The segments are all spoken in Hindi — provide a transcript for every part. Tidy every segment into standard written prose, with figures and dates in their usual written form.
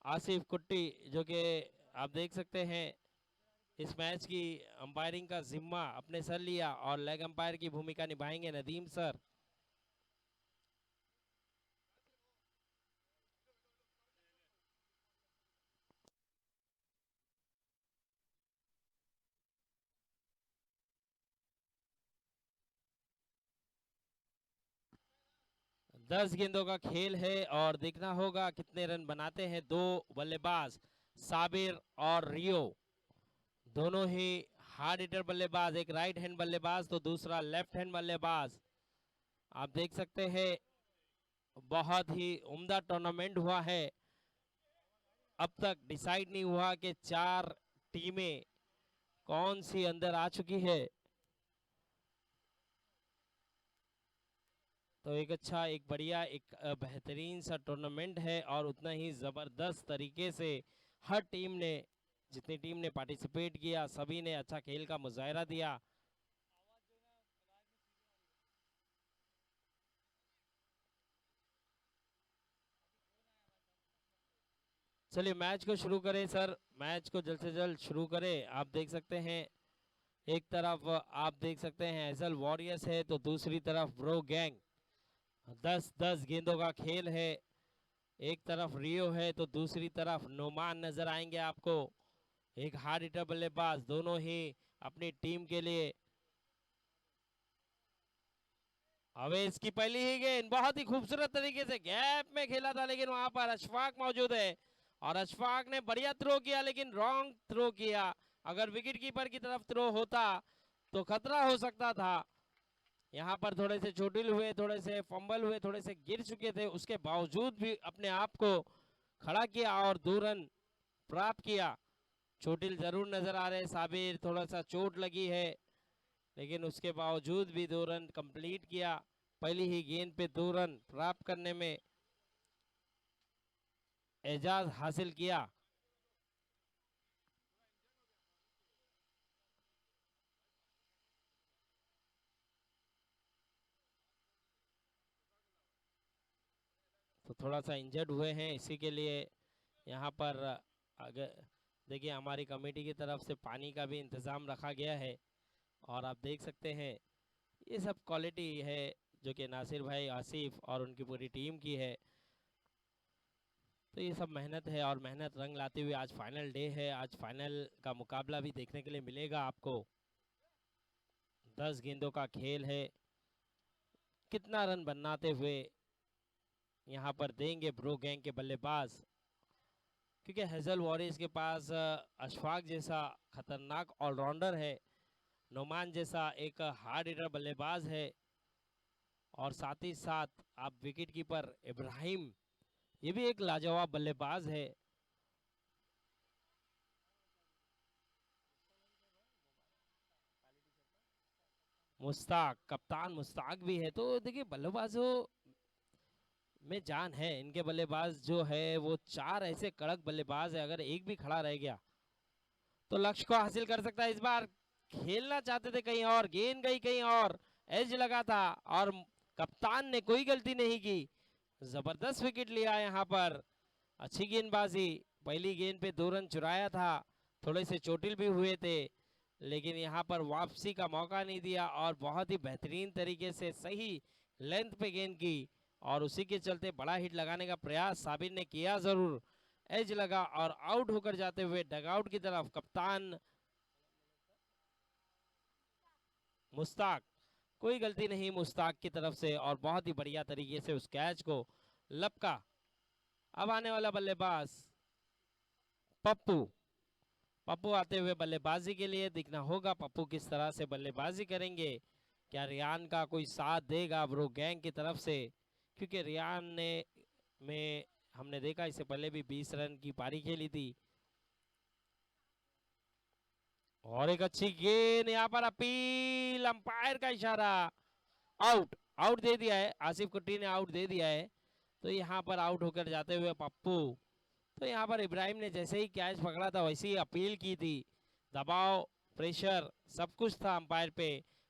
आसिफ कुट्टी, जो कि आप देख सकते हैं इस मैच की अंपायरिंग का जिम्मा अपने सर लिया और लेग अंपायर की भूमिका निभाएंगे नदीम सर। दस गेंदों का खेल है और देखना होगा कितने रन बनाते हैं दो बल्लेबाज, साबिर और रियो। दोनों ही हार्ड हिटर बल्लेबाज, एक राइट हैंड बल्लेबाज तो दूसरा लेफ्ट हैंड बल्लेबाज। आप देख सकते हैं बहुत ही उम्दा टूर्नामेंट हुआ है। अब तक डिसाइड नहीं हुआ कि चार टीमें कौन सी अंदर आ चुकी है। तो एक अच्छा, एक बढ़िया, एक बेहतरीन सा टूर्नामेंट है और उतना ही ज़बरदस्त तरीके से हर टीम ने, जितनी टीम ने पार्टिसिपेट किया सभी ने अच्छा खेल का मुजाहरा दिया। चलिए मैच को शुरू करें सर, मैच को जल्द से जल्द शुरू करें। आप देख सकते हैं एक तरफ आप देख सकते हैं एजल वॉरियर्स है तो दूसरी तरफ ब्रो गैंग। 10-10 गेंदों का खेल है। एक तरफ रियो है तो दूसरी तरफ नोमान नजर आएंगे आपको, एक हार्ड हिटर बल्लेबाज, दोनों ही अपनी टीम के लिए। अवेश की पहली ही गेंद बहुत ही खूबसूरत तरीके से गैप में खेला था, लेकिन वहां पर अशफाक मौजूद है और अशफाक ने बढ़िया थ्रो किया लेकिन रॉन्ग थ्रो किया। अगर विकेट कीपर की तरफ थ्रो होता तो खतरा हो सकता था। यहाँ पर थोड़े से चोटिल हुए, थोड़े से फंबल हुए, थोड़े से गिर चुके थे, उसके बावजूद भी अपने आप को खड़ा किया और 2 रन प्राप्त किया। चोटिल जरूर नजर आ रहे साबिर, थोड़ा सा चोट लगी है लेकिन उसके बावजूद भी 2 रन कंप्लीट किया। पहली ही गेंद पे 2 रन प्राप्त करने में एजाज हासिल किया। तो थोड़ा सा इंजर्ड हुए हैं, इसी के लिए यहाँ पर अगर देखिए हमारी कमेटी की तरफ से पानी का भी इंतज़ाम रखा गया है और आप देख सकते हैं ये सब क्वालिटी है जो कि नासिर भाई, आसिफ और उनकी पूरी टीम की है। तो ये सब मेहनत है और मेहनत रंग लाते हुए आज फाइनल डे है, आज फाइनल का मुकाबला भी देखने के लिए मिलेगा आपको। 10 गेंदों का खेल है, कितना रन बनाते हुए यहाँ पर देंगे ब्रो गैंग के बल्लेबाज, क्योंकि हेजल वॉरियर्स के पास अशफाक जैसा खतरनाक ऑलराउंडर है, नोमान जैसा एक हार्ड हिटर बल्लेबाज है और साथ ही साथ आप विकेट कीपर इब्राहिम, ये भी एक लाजवाब बल्लेबाज है। मुश्ताक, कप्तान मुश्ताक भी है। तो देखिए बल्लेबाजों में जान है, इनके बल्लेबाज जो है वो 4 ऐसे कड़क बल्लेबाज है, अगर एक भी खड़ा रह गया तो लक्ष्य को हासिल कर सकता है। इस बार खेलना चाहते थे कहीं और, गेंद गई कहीं और, एज लगा था और कप्तान ने कोई गलती नहीं की, जबरदस्त विकेट लिया यहाँ पर। अच्छी गेंदबाजी, पहली गेंद पे 2 रन चुराया था, थोड़े से चोटिल भी हुए थे लेकिन यहाँ पर वापसी का मौका नहीं दिया और बहुत ही बेहतरीन तरीके से सही लेंथ पे गेंद की और उसी के चलते बड़ा हिट लगाने का प्रयास साबिर ने किया जरूर, एज लगा और आउट होकर जाते हुए डगआउट की तरफ कप्तान मुश्ताक। कोई गलती नहीं मुश्ताक की तरफ से और बहुत ही बढ़िया तरीके से उस कैच को लपका। अब आने वाला बल्लेबाज पप्पू, पप्पू आते हुए बल्लेबाजी के लिए, दिखना होगा पप्पू किस तरह से बल्लेबाजी करेंगे। क्या रियान का कोई साथ देगा ब्रो गैंग की तरफ से, क्योंकि रियान ने में हमने देखा इससे पहले भी 20 रन की पारी खेली थी। और एक अच्छी गेंद यहाँ पर, अपील, अंपायर का इशारा, आउट, आउट दे दिया है, आसिफ कुट्टी ने आउट दे दिया है। तो यहाँ पर आउट होकर जाते हुए पप्पू। तो यहाँ पर इब्राहिम ने जैसे ही कैच पकड़ा था वैसे ही अपील की थी, दबाव, प्रेशर सब कुछ था अंपायर पे,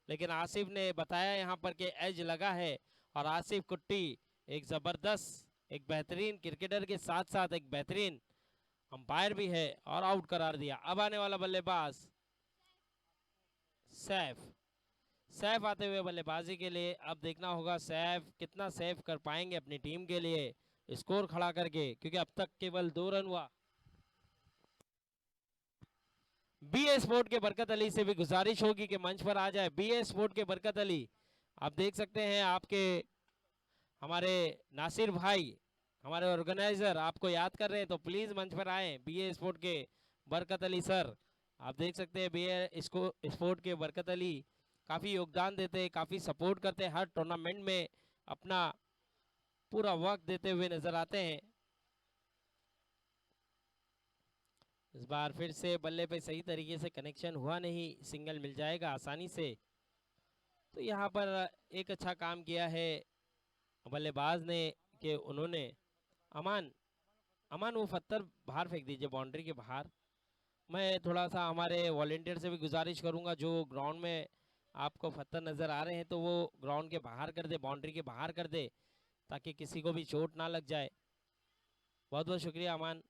लेकिन आसिफ ने बताया यहाँ पर कि एज लगा है और आसिफ कुट्टी एक ज़बरदस्त, एक बेहतरीन क्रिकेटर के साथ साथ एक बेहतरीन अंपायर भी है और आउट करार दिया। अब आने वाला बल्लेबाज सैफ। सैफ आते हुए बल्लेबाजी के लिए। अब देखना होगा सैफ कितना सेव कर पाएंगे अपनी टीम के लिए स्कोर खड़ा करके, क्योंकि अब तक केवल 2 रन हुआ। बीए स्पोर्ट के बरकत अली से भी गुजारिश होगी कि मंच पर आ जाए। बीए स्पोर्ट के बरकत अली, आप देख सकते हैं आपके हमारे नासिर भाई, हमारे ऑर्गेनाइजर आपको याद कर रहे हैं, तो प्लीज मंच पर आए। बीए स्पोर्ट के बरकत अली सर, आप देख सकते हैं बीए स्पोर्ट के बरकत अली काफी योगदान देते हैं, काफी सपोर्ट करते हैं, हर टूर्नामेंट में अपना पूरा वक्त देते हुए नजर आते हैं। इस बार फिर से बल्ले पे सही तरीके से कनेक्शन हुआ नहीं, सिंगल मिल जाएगा आसानी से। तो यहाँ पर एक अच्छा काम किया है बल्लेबाज ने कि उन्होंने अमान अमान वो पत्थर बाहर फेंक दीजिए बाउंड्री के बाहर। मैं थोड़ा सा हमारे वॉलेंटियर से भी गुजारिश करूंगा, जो ग्राउंड में आपको पत्थर नज़र आ रहे हैं तो वो ग्राउंड के बाहर कर दे, बाउंड्री के बाहर कर दे, ताकि किसी को भी चोट ना लग जाए। बहुत बहुत शुक्रिया अमान।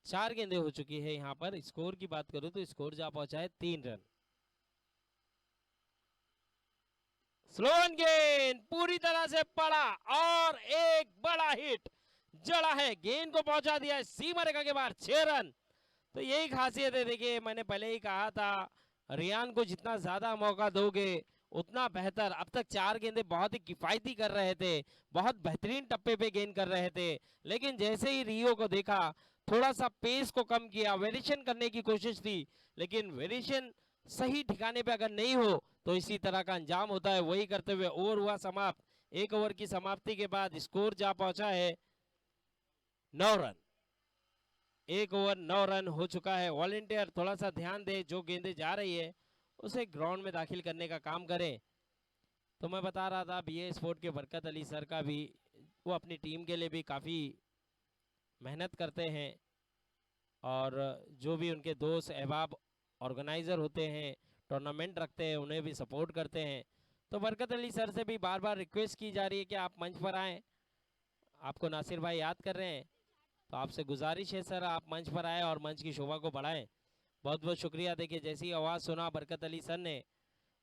4 गेंदें हो चुकी है। यहाँ पर स्कोर की बात करूं तो स्कोर जा पहुंचा है 3 रन। स्लोन गेंद पूरी तरह से पड़ा और एक बड़ा हिट जड़ा है, गेंद को पहुंचा दिया है सीमा रेखा के बाहर। 6 रन। तो यही खासियत है। देखिए मैंने पहले ही कहा था, रियान को जितना ज्यादा मौका दोगे उतना बेहतर। अब तक 4 गेंदें बहुत ही किफायती कर रहे थे, बहुत बेहतरीन टप्पे पे गेंद कर रहे थे, लेकिन जैसे ही रियो को देखा, थोड़ा सा पेस को कम किया, वेरिएशन करने की कोशिश थी, लेकिन वेरिएशन सही ठिकाने पे अगर नहीं हो तो इसी तरह का अंजाम होता है। वही करते हुए ओवर हुआ समाप्त। 1 ओवर की समाप्ति के बाद स्कोर जा पहुंचा है 9 रन। 1 ओवर 9 रन हो चुका है। वॉलेंटियर थोड़ा सा ध्यान दे, जो गेंदें जा रही है उसे ग्राउंड में दाखिल करने का काम करें। तो मैं बता रहा था बीए स्पोर्ट के बरकत अली सर का भी, वो अपनी टीम के लिए भी काफ़ी मेहनत करते हैं, और जो भी उनके दोस्त अहबाब ऑर्गेनाइज़र होते हैं, टूर्नामेंट रखते हैं, उन्हें भी सपोर्ट करते हैं। तो बरकत अली सर से भी बार बार रिक्वेस्ट की जा रही है कि आप मंच पर आएँ। आपको नासिर भाई याद कर रहे हैं, तो आपसे गुजारिश है सर आप मंच पर आए और मंच की शोभा को बढ़ाएं। बहुत बहुत शुक्रिया। देखिए जैसी आवाज़ सुना बरकत अली सर ने,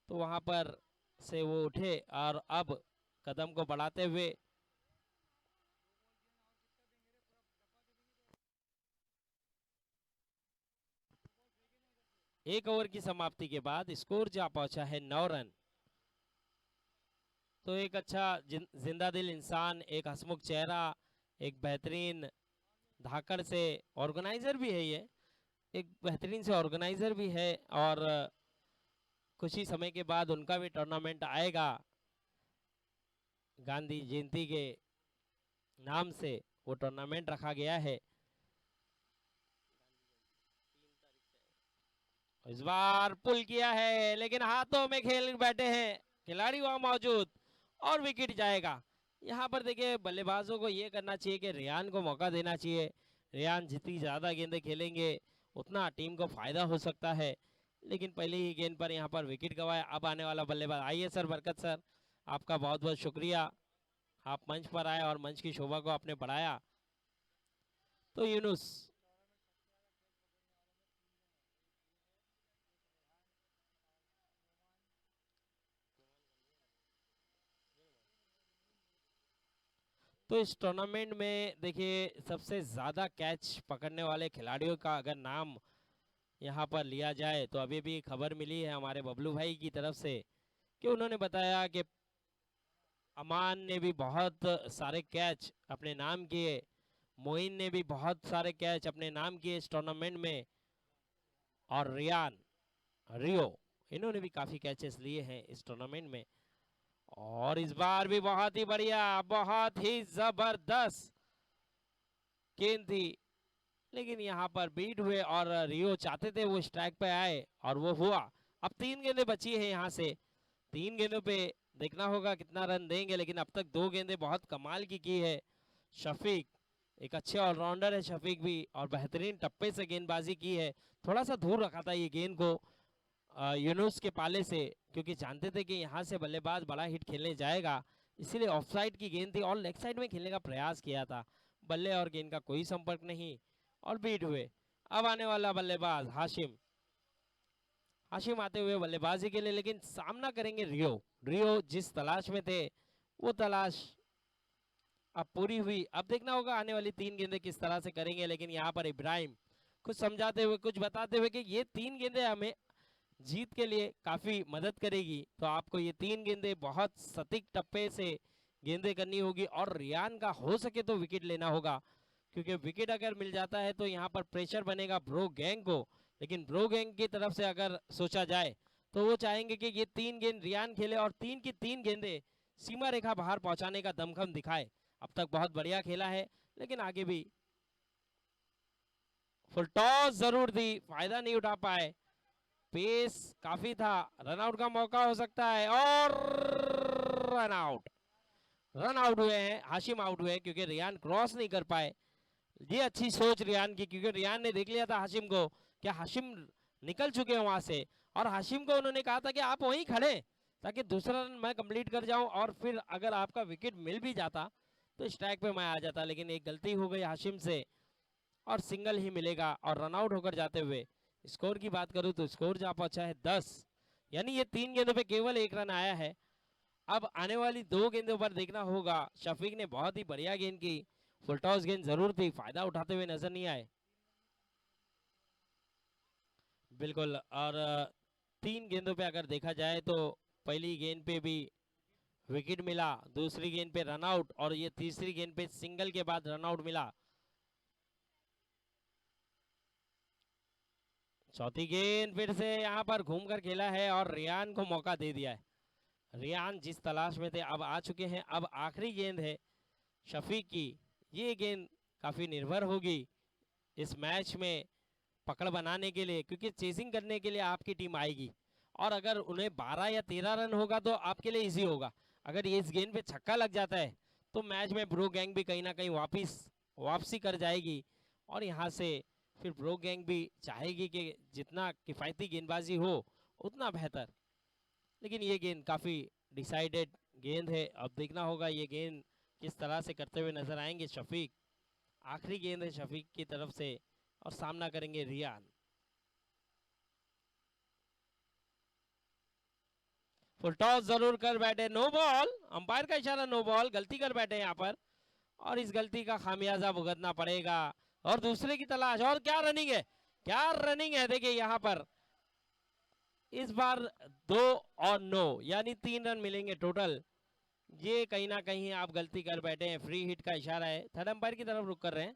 तो वहाँ पर से वो उठे और अब कदम को बढ़ाते हुए 1 ओवर की समाप्ति के बाद स्कोर जा पहुंचा है 9 रन। तो एक अच्छा जिंदा दिल इंसान, एक हंसमुख चेहरा, एक बेहतरीन धाकड़ से ऑर्गेनाइजर भी है, ये एक बेहतरीन से ऑर्गेनाइजर भी है, और कुछ ही समय के बाद उनका भी टूर्नामेंट आएगा गांधी जयंती के नाम से, वो टूर्नामेंट रखा गया है। इस बार पुल किया है, लेकिन हाथों में खेल बैठे हैं खिलाड़ी वहां मौजूद, और विकेट जाएगा। यहाँ पर देखिए बल्लेबाजों को ये करना चाहिए कि रियान को मौका देना चाहिए। रियान जितनी ज़्यादा गेंदें खेलेंगे उतना टीम को फायदा हो सकता है, लेकिन पहले ही गेंद पर यहाँ पर विकेट गंवाया। अब आने वाला बल्लेबाज, आइए सर बरकत सर, आपका बहुत बहुत शुक्रिया, आप मंच पर आए और मंच की शोभा को आपने बढ़ाया। तो यूनुस, तो इस टूर्नामेंट में देखिए सबसे ज़्यादा कैच पकड़ने वाले खिलाड़ियों का अगर नाम यहाँ पर लिया जाए, तो अभी भी खबर मिली है हमारे बबलू भाई की तरफ से कि उन्होंने बताया कि अमान ने भी बहुत सारे कैच अपने नाम किए, मोइन ने भी बहुत सारे कैच अपने नाम किए इस टूर्नामेंट में, और रियान, रियो, इन्होंने भी काफ़ी कैचेस लिए हैं इस टूर्नामेंट में। और इस बार भी बहुत ही बढ़िया, बहुत ही जबरदस्त गेंद थी, लेकिन यहाँ पर बीट हुए और रियो चाहते थे वो स्ट्राइक पे आए और वो हुआ। अब 3 गेंदें बची है, यहाँ से 3 गेंदों पे देखना होगा कितना रन देंगे, लेकिन अब तक 2 गेंदें बहुत कमाल की है। शफीक एक अच्छे ऑलराउंडर है, शफीक भी, और बेहतरीन टप्पे से गेंदबाजी की है। थोड़ा सा दूर रखा था ये गेंद को यूनुस के पाले से, क्योंकि जानते थे कि यहाँ से बल्लेबाज बड़ा हिट खेलने जाएगा, इसीलिए ऑफसाइड की गेंद थी और लेग साइड में खेलने का प्रयास किया था। बल्ले और गेंद का कोई संपर्क नहीं और बीट हुए। अब आने वाला बल्लेबाज हाशिम। हाशिम आते हुए बल्लेबाजी के लिए, लेकिन सामना करेंगे रियो। रियो जिस तलाश में थे वो तलाश अब पूरी हुई। अब देखना होगा आने वाली 3 गेंदें किस तरह से करेंगे, लेकिन यहाँ पर इब्राहिम कुछ समझाते हुए, कुछ बताते हुए कि ये 3 गेंदें हमें जीत के लिए काफी मदद करेगी। तो आपको ये 3 गेंदें बहुत सटीक टप्पे से गेंदें करनी होगी और रियान का हो सके तो विकेट लेना होगा, क्योंकि विकेट अगर मिल जाता है तो यहाँ पर प्रेशर बनेगा ब्रो गैंग को। लेकिन ब्रो गैंग की तरफ से अगर सोचा जाए तो वो चाहेंगे कि ये 3 गेंद रियान खेले और 3 की 3 गेंदें सीमा रेखा बाहर पहुंचाने का दमखम दिखाए। अब तक बहुत बढ़िया खेला है, लेकिन आगे भी फुल टॉस जरूर दी, फायदा नहीं उठा पाए। पेस काफी था, रनआउट का मौका हो सकता है और रन आउट। रन आउट हुए हैं, हाशिम आउट हुए क्योंकि रियान क्रॉस नहीं कर पाए। ये अच्छी सोच रियान की, क्योंकि रियान ने देख लिया था हाशिम को कि हाशिम निकल चुके हैं वहां से, और हाशिम को उन्होंने कहा था कि आप वहीं खड़े ताकि दूसरा रन मैं कंप्लीट कर जाऊं और फिर अगर आपका विकेट मिल भी जाता तो स्ट्राइक पे मैं आ जाता। लेकिन एक गलती हो गई हाशिम से और सिंगल ही मिलेगा और रनआउट होकर जाते हुए। स्कोर की बात करूं तो स्कोर जा पहुंचा है 10, यानी ये 3 गेंदों पे केवल 1 रन आया है। अब आने वाली 2 गेंदों पर देखना होगा। शफीक ने बहुत ही बढ़िया गेंद की, फुल टॉस गेंद जरूर थी, फायदा उठाते हुए नजर नहीं आए। बिल्कुल, और 3 गेंदों पे अगर देखा जाए तो पहली गेंद पे भी विकेट मिला, दूसरी गेंद पे रनआउट और ये तीसरी गेंद पे सिंगल के बाद रनआउट मिला। चौथी गेंद फिर से यहाँ पर घूमकर खेला है और रियान को मौका दे दिया है। रियान जिस तलाश में थे अब आ चुके हैं। अब आखिरी गेंद है शफीक की। ये गेंद काफी निर्भर होगी इस मैच में पकड़ बनाने के लिए, क्योंकि चेसिंग करने के लिए आपकी टीम आएगी और अगर उन्हें 12 या 13 रन होगा तो आपके लिए इजी होगा। अगर ये इस गेंद पे छक्का लग जाता है तो मैच में ब्रो गैंग भी कहीं ना कहीं वापसी कर जाएगी और यहाँ से फिर ब्रो गैंग भी चाहेगी कि जितना किफ़ायती गेंदबाजी हो उतना बेहतर। लेकिन ये गेंद काफ़ी डिसाइडेड गेंद है। अब देखना होगा ये गेंद किस तरह से करते हुए नजर आएंगे शफीक। आखिरी गेंद है शफीक की तरफ से और सामना करेंगे रियान। फुल टॉस जरूर कर बैठे, नो बॉल, अंपायर का इशारा नो बॉल, गलती कर बैठे यहाँ पर और इस गलती का खामियाजा भुगतना पड़ेगा और दूसरे की तलाश। और क्या रनिंग है, क्या रनिंग है, देखिए यहाँ पर इस बार 2 और 9 यानी 3 रन मिलेंगे टोटल। ये कहीं ना कहीं आप गलती कर बैठे हैं, फ्री हिट का इशारा है, थर्ड अंपायर की तरफ रुक कर रहे हैं।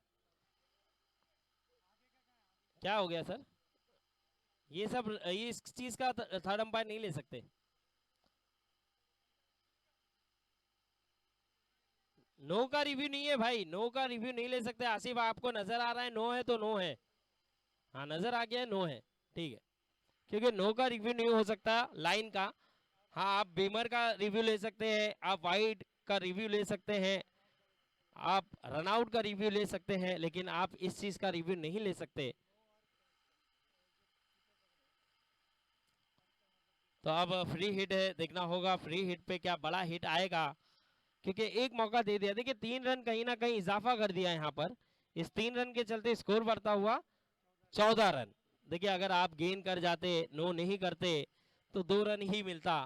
क्या हो गया सर, ये सब ये इस चीज का थर्ड अंपायर नहीं ले सकते। नो का रिव्यू नहीं है भाई, नो का रिव्यू नहीं ले सकते। आसिफ आपको नजर आ रहा है नो है तो नो है, हाँ नजर आ गया है नो है, ठीक है, क्योंकि नो का रिव्यू नहीं हो सकता लाइन का। हाँ आप बीमर का रिव्यू ले सकते हैं, आप वाइड का रिव्यू ले सकते हैं, आप रनआउट का रिव्यू ले सकते हैं, लेकिन आप इस चीज का रिव्यू नहीं ले सकते। तो अब फ्री हिट है, देखना होगा फ्री हिट पे क्या बड़ा हिट आएगा, क्योंकि एक मौका दे दिया। देखिए 3 रन कहीं ना कहीं इजाफा कर दिया यहाँ पर, इस 3 रन के चलते स्कोर बढ़ता हुआ 14 रन। देखिए अगर आप गेन कर जाते, नो नहीं करते तो 2 रन ही मिलता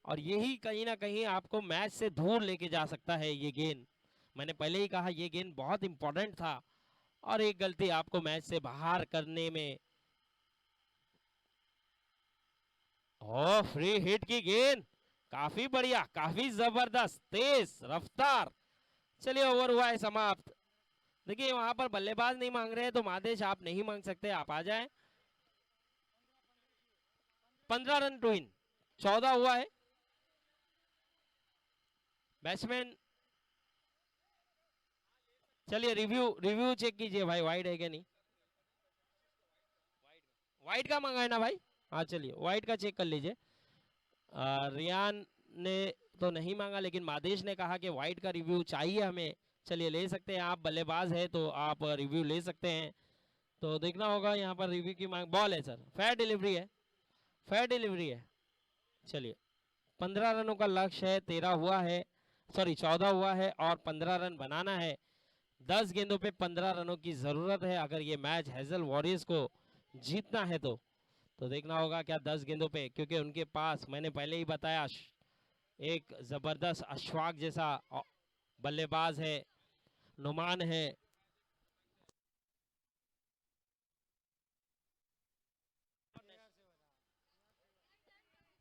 और यही कहीं ना कहीं आपको मैच से दूर लेके जा सकता है ये गेंद। मैंने पहले ही कहा ये गेंद बहुत इंपॉर्टेंट था और एक गलती आपको मैच से बाहर करने में। ओ फ्री हिट की गेंद, काफी बढ़िया, काफी जबरदस्त, तेज रफ्तार। चलिए ओवर हुआ है समाप्त। देखिए वहां पर बल्लेबाज नहीं मांग रहे हैं तो मादेश आप नहीं मांग सकते, आप आ जाएं। 15 रन टू इन, 14 हुआ है। बैट्समैन, चलिए रिव्यू रिव्यू चेक कीजिए भाई, वाइड है क्या नहीं। वाइड का मांगा है ना भाई, हाँ चलिए वाइड का चेक कर लीजिए। रियान ने तो नहीं मांगा, लेकिन मादेश ने कहा कि वाइड का रिव्यू चाहिए हमें। चलिए ले सकते हैं, आप बल्लेबाज है तो आप रिव्यू ले सकते हैं। तो देखना होगा यहाँ पर रिव्यू की मांग। बॉल है सर, फेयर डिलीवरी है, फेयर डिलीवरी है। चलिए 15 रनों का लक्ष्य है, 13 हुआ है। सॉरी 14 हुआ है और 15 रन बनाना है। 10 गेंदों पे 15 रनों की जरूरत है अगर ये मैच हेजल वॉरियर्स को जीतना है तो देखना होगा क्या 10 गेंदों पे, क्योंकि उनके पास मैंने पहले ही बताया एक जबरदस्त अश्वाक जैसा बल्लेबाज है, नुमान है।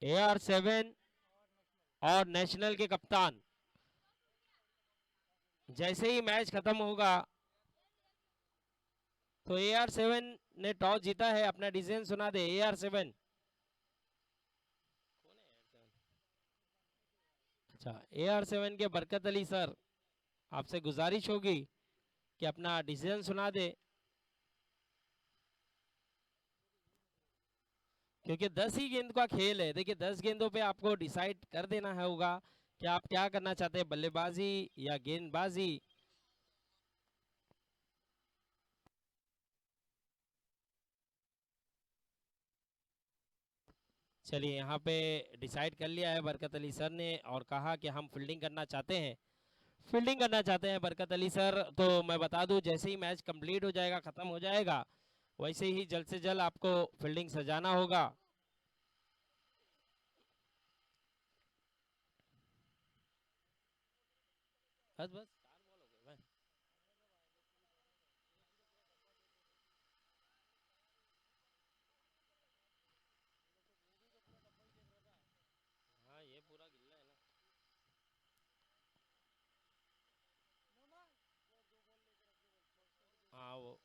AR7 और नेशनल के कप्तान, जैसे ही मैच खत्म होगा तो AR7 ने टॉस जीता है। अपना डिसीजन सुना दे AR7। अच्छा, AR7 के बरकत अली सर, आपसे गुजारिश होगी कि अपना डिसीजन सुना दे, क्योंकि 10 ही गेंद का खेल है। देखिए 10 गेंदों पे आपको डिसाइड कर देना है होगा कि आप क्या करना चाहते हैं, बल्लेबाजी या गेंदबाजी। चलिए यहाँ पे डिसाइड कर लिया है बरकत अली सर ने और कहा कि हम फील्डिंग करना चाहते हैं, फील्डिंग करना चाहते हैं बरकत अली सर। तो मैं बता दूं जैसे ही मैच कंप्लीट हो जाएगा, खत्म हो जाएगा, वैसे ही जल्द से जल्द आपको फील्डिंग सजाना होगा। बस बस 4 बॉल हो गए भाई। हाँ ये पूरा गिल्ला है ना। हाँ वो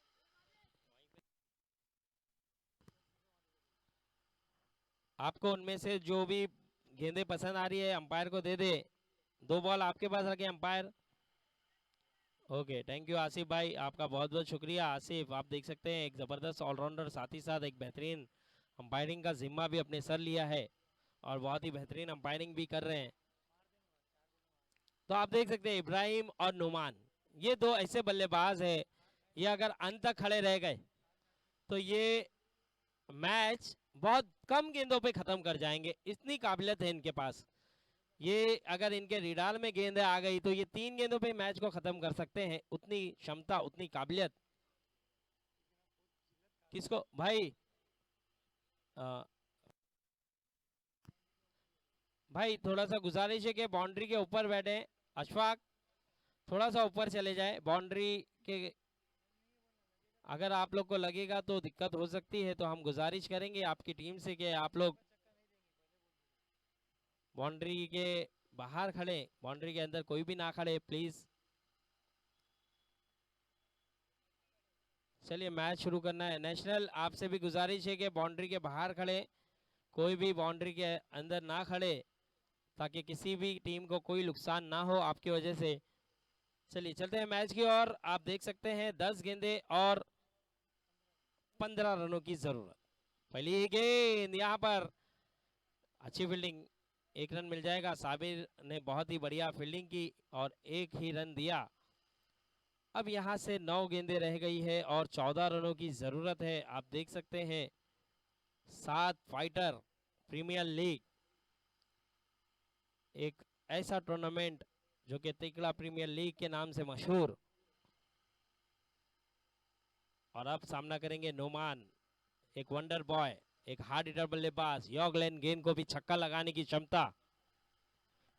आपको उनमें से जो भी गेंदें पसंद आ रही है अंपायर को दे दे। 2 बॉल आपके पास रखे umpire. Okay, thank you Asif भाई, आपका बहुत बहुत शुक्रिया। आसिफ आप देख सकते हैं एक ज़बरदस्त ऑलराउंडर, साथ ही साथ एक बेहतरीन अंपायरिंग का जिम्मा भी अपने सर लिया है और बहुत ही बेहतरीन अंपायरिंग भी कर रहे हैं। तो आप देख सकते हैं इब्राहिम और नुमान, ये दो ऐसे बल्लेबाज है, ये अगर अंत तक खड़े रह गए तो ये मैच बहुत कम गेंदों पे खत्म कर जाएंगे, इतनी काबिलियत है इनके पास। ये अगर इनके रिडाल में गेंद आ गई तो ये 3 गेंदों पे मैच को खत्म कर सकते हैं, उतनी क्षमता, उतनी काबिलियत। किसको भाई? आ, भाई थोड़ा सा गुजारिश है कि बाउंड्री के ऊपर बैठे। अशफाक थोड़ा सा ऊपर चले जाए बाउंड्री के, अगर आप लोग को लगेगा तो दिक्कत हो सकती है तो हम गुजारिश करेंगे आपकी टीम से कि आप लोग बाउंड्री के बाहर खड़े, बाउंड्री के अंदर कोई भी ना खड़े प्लीज। चलिए मैच शुरू करना है। नेशनल आपसे भी गुजारिश है कि बाउंड्री के बाहर खड़े, कोई भी बाउंड्री के अंदर ना खड़े, ताकि किसी भी टीम को कोई नुकसान ना हो आपकी वजह से। चलिए चलते हैं मैच की ओर। आप देख सकते हैं 10 गेंदे और 15 रनों की जरूरत। पहली गेंद यहाँ पर अच्छी फील्डिंग, 1 रन मिल जाएगा। साबिर ने बहुत ही बढ़िया फील्डिंग की और 1 ही रन दिया। अब यहाँ से 9 गेंदें रह गई है और 14 रनों की जरूरत है। आप देख सकते हैं 7 फाइटर प्रीमियर लीग, एक ऐसा टूर्नामेंट जो कि तिकड़ा प्रीमियर लीग के नाम से मशहूर। और अब सामना करेंगे नोमान, एक वंडर बॉय, एक हार्ड हिटर बल्लेबाज। यॉर्कलैंड गेंद को भी छक्का लगाने की क्षमता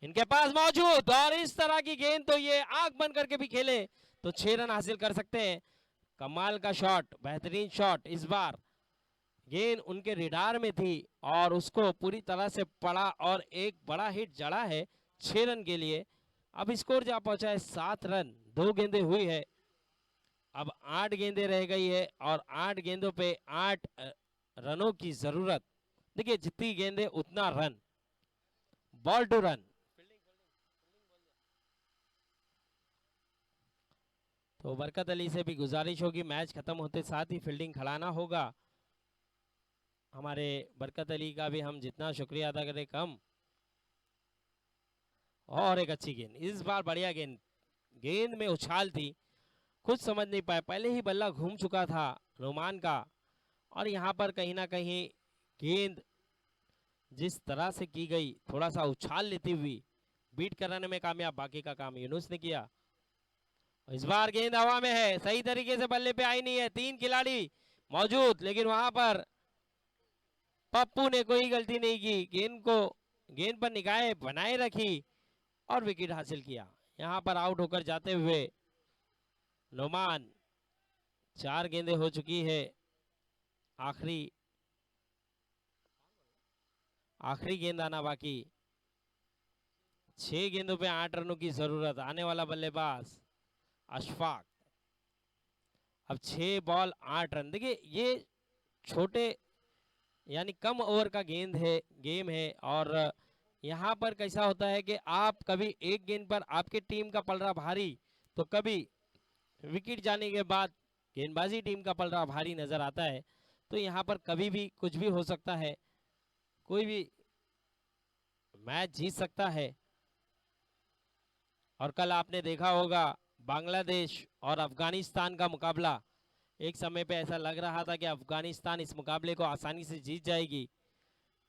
इनके पास मौजूद, और इस तरह की गेंद तो ये आंख बंद करके भी खेले तो 6 रन हासिल कर सकते हैं। कमाल का शॉट, बेहतरीन शॉट। इस बार गेंद उनके रिडार में थी और उसको पूरी तरह से पड़ा और एक बड़ा हिट जड़ा है 6 रन के लिए। अब स्कोर जा पहुंचा है 7 रन, 2 गेंदें हुई है, अब 8 गेंदें रह गई है और 8 गेंदों पे 8 रनों की जरूरत। देखिए जितनी गेंदें उतना रन, बॉल टू रन। तो बरकत अली से भी गुजारिश होगी मैच खत्म होते साथ ही फील्डिंग खड़ाना होगा। हमारे बरकत अली का भी हम जितना शुक्रिया अदा करें कम। और एक अच्छी गेंद, इस बार बढ़िया गेंद, गेंद में उछाल थी, कुछ समझ नहीं पाए, पहले ही बल्ला घूम चुका था रोमान का। और यहाँ पर कहीं ना कहीं गेंद जिस तरह से की गई, थोड़ा सा उछाल लेती हुई बीट कराने में कामयाब, बाकी का काम यूनुस ने किया। इस बार गेंद हवा में है, सही तरीके से बल्ले पे आई नहीं है, 3 खिलाड़ी मौजूद, लेकिन वहां पर पप्पू ने कोई गलती नहीं की, गेंद पर निगाहें बनाए रखी और विकेट हासिल किया। यहां पर आउट होकर जाते हुए नोमान, 4 गेंदें हो चुकी है, आखिरी गेंद आना बाकी, 6 गेंदों पे 8 रनों की जरूरत। आने वाला बल्लेबाज अशफाक, अब 6 बॉल 8 रन। देखिए ये छोटे यानी कम ओवर का गेम है, और यहाँ पर कैसा होता है कि आप कभी एक गेंद पर आपकी टीम का पलड़ा भारी, तो कभी विकेट जाने के बाद गेंदबाजी टीम का पलड़ा भारी नजर आता है। तो यहाँ पर कभी भी कुछ भी हो सकता है, कोई भी मैच जीत सकता है। और कल आपने देखा होगा बांग्लादेश और अफगानिस्तान का मुकाबला, एक समय पे ऐसा लग रहा था कि अफगानिस्तान इस मुकाबले को आसानी से जीत जाएगी,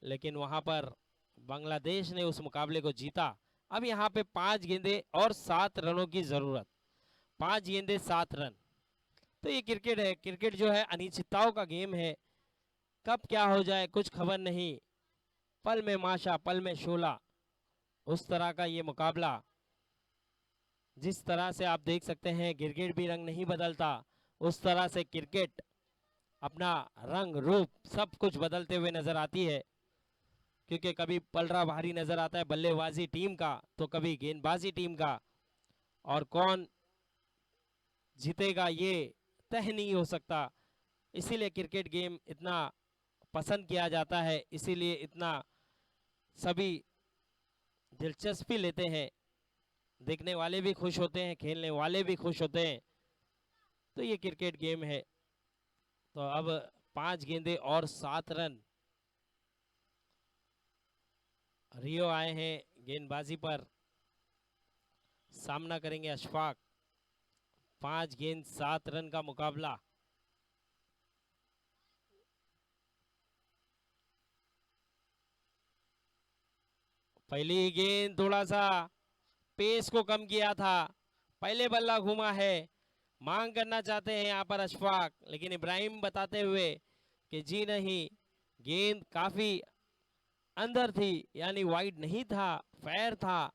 लेकिन वहां पर बांग्लादेश ने उस मुकाबले को जीता। अब यहाँ पे 5 गेंदे और 7 रनों की जरूरत, 5 गेंदे 7 रन। तो ये क्रिकेट है, क्रिकेट जो है अनिश्चितताओं का गेम है, कब क्या हो जाए कुछ खबर नहीं, पल में माशा पल में शोला, उस तरह का ये मुकाबला। जिस तरह से आप देख सकते हैं क्रिकेट भी रंग नहीं बदलता, उस तरह से क्रिकेट अपना रंग रूप सब कुछ बदलते हुए नजर आती है, क्योंकि कभी पलड़ा भारी नजर आता है बल्लेबाजी टीम का, तो कभी गेंदबाजी टीम का, और कौन जीतेगा ये तय नहीं हो सकता। इसीलिए क्रिकेट गेम इतना पसंद किया जाता है, इसीलिए इतना सभी दिलचस्पी लेते हैं, देखने वाले भी खुश होते हैं, खेलने वाले भी खुश होते हैं। तो ये क्रिकेट गेम है। तो अब 5 गेंदे और 7 रन, रियो आए हैं गेंदबाजी पर, सामना करेंगे अशफाक। 5 गेंद 7 रन का मुकाबला। पहली गेंद थोड़ा सा पेस को कम किया था, पहले बल्ला घूमा है, मांग करना चाहते हैं यहाँ पर अशफाक, लेकिन इब्राहिम बताते हुए कि जी नहीं, गेंद काफी अंदर थी, यानी वाइड नहीं था, फेयर था।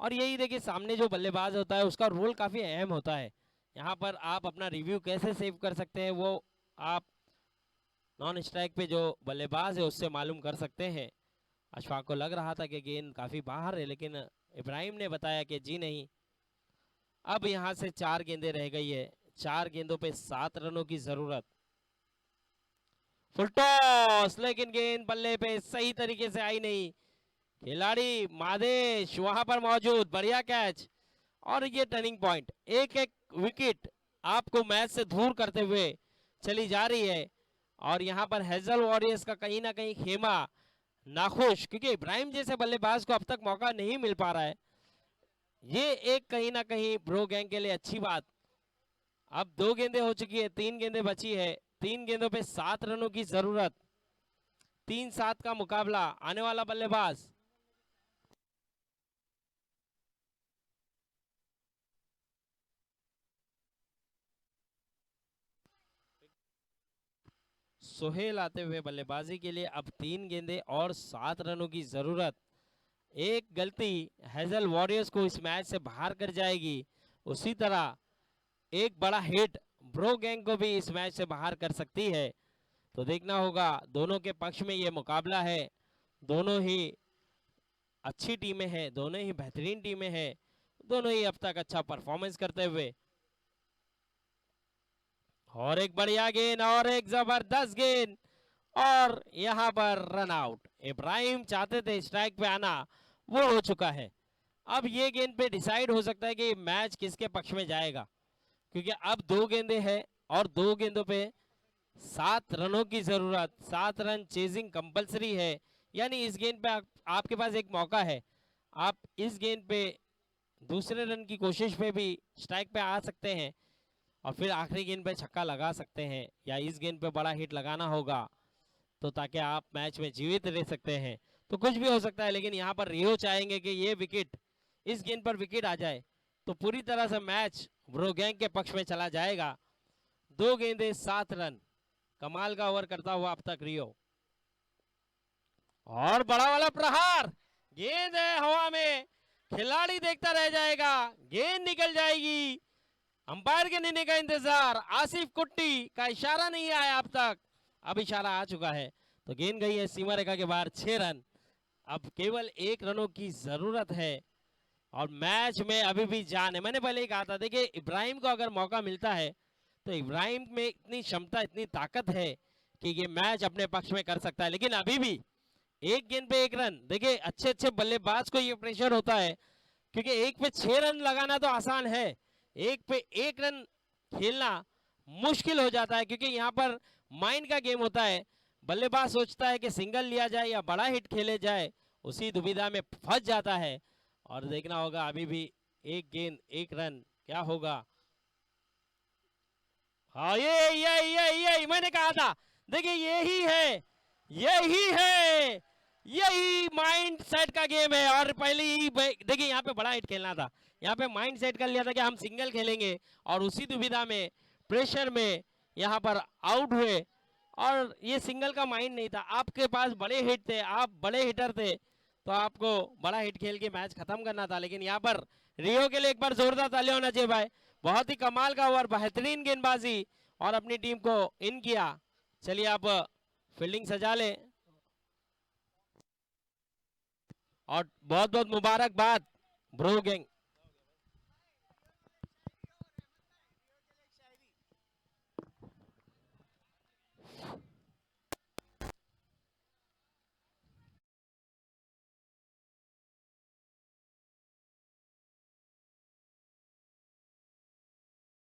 और यही देखिए सामने जो बल्लेबाज होता है उसका रोल काफी अहम होता है। यहाँ पर आप अपना रिव्यू कैसे सेव कर सकते हैं वो आप नॉन स्ट्राइक पे जो बल्लेबाज है उससे मालूम कर सकते हैं। अशफाक को लग रहा था कि गेंद काफी बाहर है, लेकिन इब्राहिम ने बताया कि जी नहीं। अब यहाँ से 4 गेंदें रह गई है, 4 गेंदों पे 7 रनों की जरूरत। फुल टॉस, लेकिन गेंद बल्ले पे सही तरीके से आई नहीं, खिलाड़ी मादेश वहां पर मौजूद, बढ़िया कैच। और ये टर्निंग पॉइंट, एक एक विकेट आपको मैच से दूर करते हुए चली जा रही है। और यहाँ पर हेजल वॉरियर्स का कहीं ना कहीं खेमा नाखुश, क्योंकि इब्राहिम जैसे बल्लेबाज को अब तक मौका नहीं मिल पा रहा है। ये एक कहीं ना कहीं ब्रो गैंग के लिए अच्छी बात। अब 2 गेंदें हो चुकी है, 3 गेंदें बची है, 3 गेंदों पे 7 रनों की जरूरत, 3-7 का मुकाबला। आने वाला बल्लेबाज सोहेल आते हुए बल्लेबाजी के लिए। अब 3 गेंदें और 7 रनों की जरूरत। एक गलती हेजल वॉरियर्स को इस मैच से बाहर कर जाएगी, उसी तरह एक बड़ा हिट ब्रो गैंग को भी इस मैच से बाहर कर सकती है। तो देखना होगा, दोनों के पक्ष में ये मुकाबला है, दोनों ही अच्छी टीमें हैं, दोनों ही बेहतरीन टीमें हैं, दोनों ही अब तक अच्छा परफॉर्मेंस करते हुए। और एक बढ़िया गेंद और एक जबरदस्त गेंद, और यहां पर रन आउट। इब्राहिम चाहते थे स्ट्राइक पे आना, वो हो चुका है। अब ये गेंद पे डिसाइड हो सकता है कि मैच किसके पक्ष में जाएगा, क्योंकि अब 2 गेंदें हैं और 2 गेंदों पे 7 रनों की जरूरत, 7 रन चेजिंग कंपलसरी है। यानी इस गेंद पे आपके पास एक मौका है, आप इस गेंद पे दूसरे रन की कोशिश पे भी स्ट्राइक पे आ सकते हैं, और फिर आखिरी गेंद पे छक्का लगा सकते हैं, या इस गेंद पे बड़ा हिट लगाना होगा, तो ताकि आप मैच में जीवित रह सकते हैं। तो कुछ भी हो सकता है, लेकिन यहाँ पर रियो चाहेंगे कि ये विकेट इस गेंद पर विकेट आ जाए तो पूरी तरह से मैच ब्रो गैंग के पक्ष में चला जाएगा। 2 गेंदे 7 रन, कमाल का ओवर करता हुआ अब तक रियो। और बड़ा वाला प्रहार, गेंद है हवा में, खिलाड़ी देखता रह जाएगा, गेंद निकल जाएगी। अंपायर के निर्णय का इंतजार, आसिफ कुट्टी का इशारा नहीं आया अब तक, अब इशारा आ चुका है तो गेंद गई है सीमा रेखा के बाहर। 6 रन, अब केवल 1 रनों की जरूरत है और मैच में अभी भी जान है। मैंने पहले ही कहा था, देखिए इब्राहिम को अगर मौका मिलता है तो इब्राहिम में इतनी क्षमता, इतनी ताकत है कि ये मैच अपने पक्ष में कर सकता है। लेकिन अभी भी 1 गेंद पे 1 रन, देखिए अच्छे अच्छे बल्लेबाज को ये प्रेशर होता है क्योंकि 1 पे 6 रन लगाना तो आसान है, 1 पे 1 रन खेलना मुश्किल हो जाता है क्योंकि यहाँ पर माइंड का गेम होता है। बल्लेबाज सोचता है कि सिंगल लिया जाए या बड़ा हिट खेले जाए, उसी दुविधा में फंस जाता है। और देखना होगा अभी भी 1 गेंद 1 रन क्या होगा। हाँ ये मैंने कहा था, देखिए यही माइंड सेट का गेम है। और पहले ही देखिए यहाँ पे बड़ा हिट खेलना था, यहाँ पे माइंड सेट कर लिया था कि हम सिंगल खेलेंगे और उसी दुविधा में प्रेशर में यहाँ पर आउट हुए। और ये सिंगल का माइंड नहीं था, आपके पास बड़े हिट थे, आप बड़े हिटर थे तो आपको बड़ा हिट खेल के मैच खत्म करना था। लेकिन यहाँ पर रियो के लिए एक बार जोरदार तालियां होना चाहिए भाई, बहुत ही कमाल का ओवर, बेहतरीन गेंदबाजी और अपनी टीम को इन किया। चलिए आप फील्डिंग सजा ले और बहुत बहुत मुबारकबाद ब्रो गैंग।